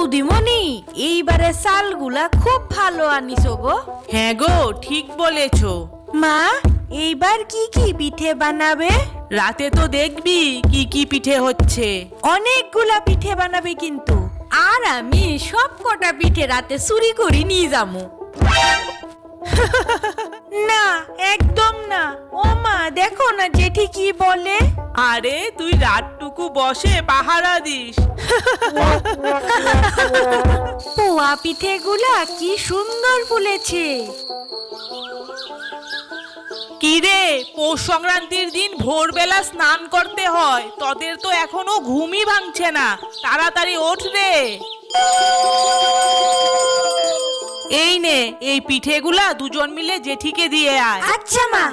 বৌদিমণি, এইবারে চালগুলা খুব ভালো আনিছো গো। হ্যাঁ গো, ঠিক বলেছো। মা, এইবার কি কি পিঠে বানাবে? রাতে তো দেখবি কি কি পিঠে হচ্ছে। অনেকগুলা পিঠে বানাবে কিন্তু, আর আমি সব কটা পিঠে রাতে চুরি করে নিয়ে যাবো। না, একদম না। ও মা, দেখো না জেঠি কি বলে। আরে তুই রাতটুকু বসে পাহারা দিস। পোয়া পিঠেগুলা কি সুন্দর ফুলেছে। কি রে, পৌষ সংক্রান্তির দিন ভোরবেলা স্নান করতে হয়, তোদের তো এখনো ঘুমই ভাঙছে না। তাড়াতাড়ি ওঠ রে। এই নে, এই পিঠেগুলা দুজন মিলে জেঠিকে দিয়ে আয়। আচ্ছা মা।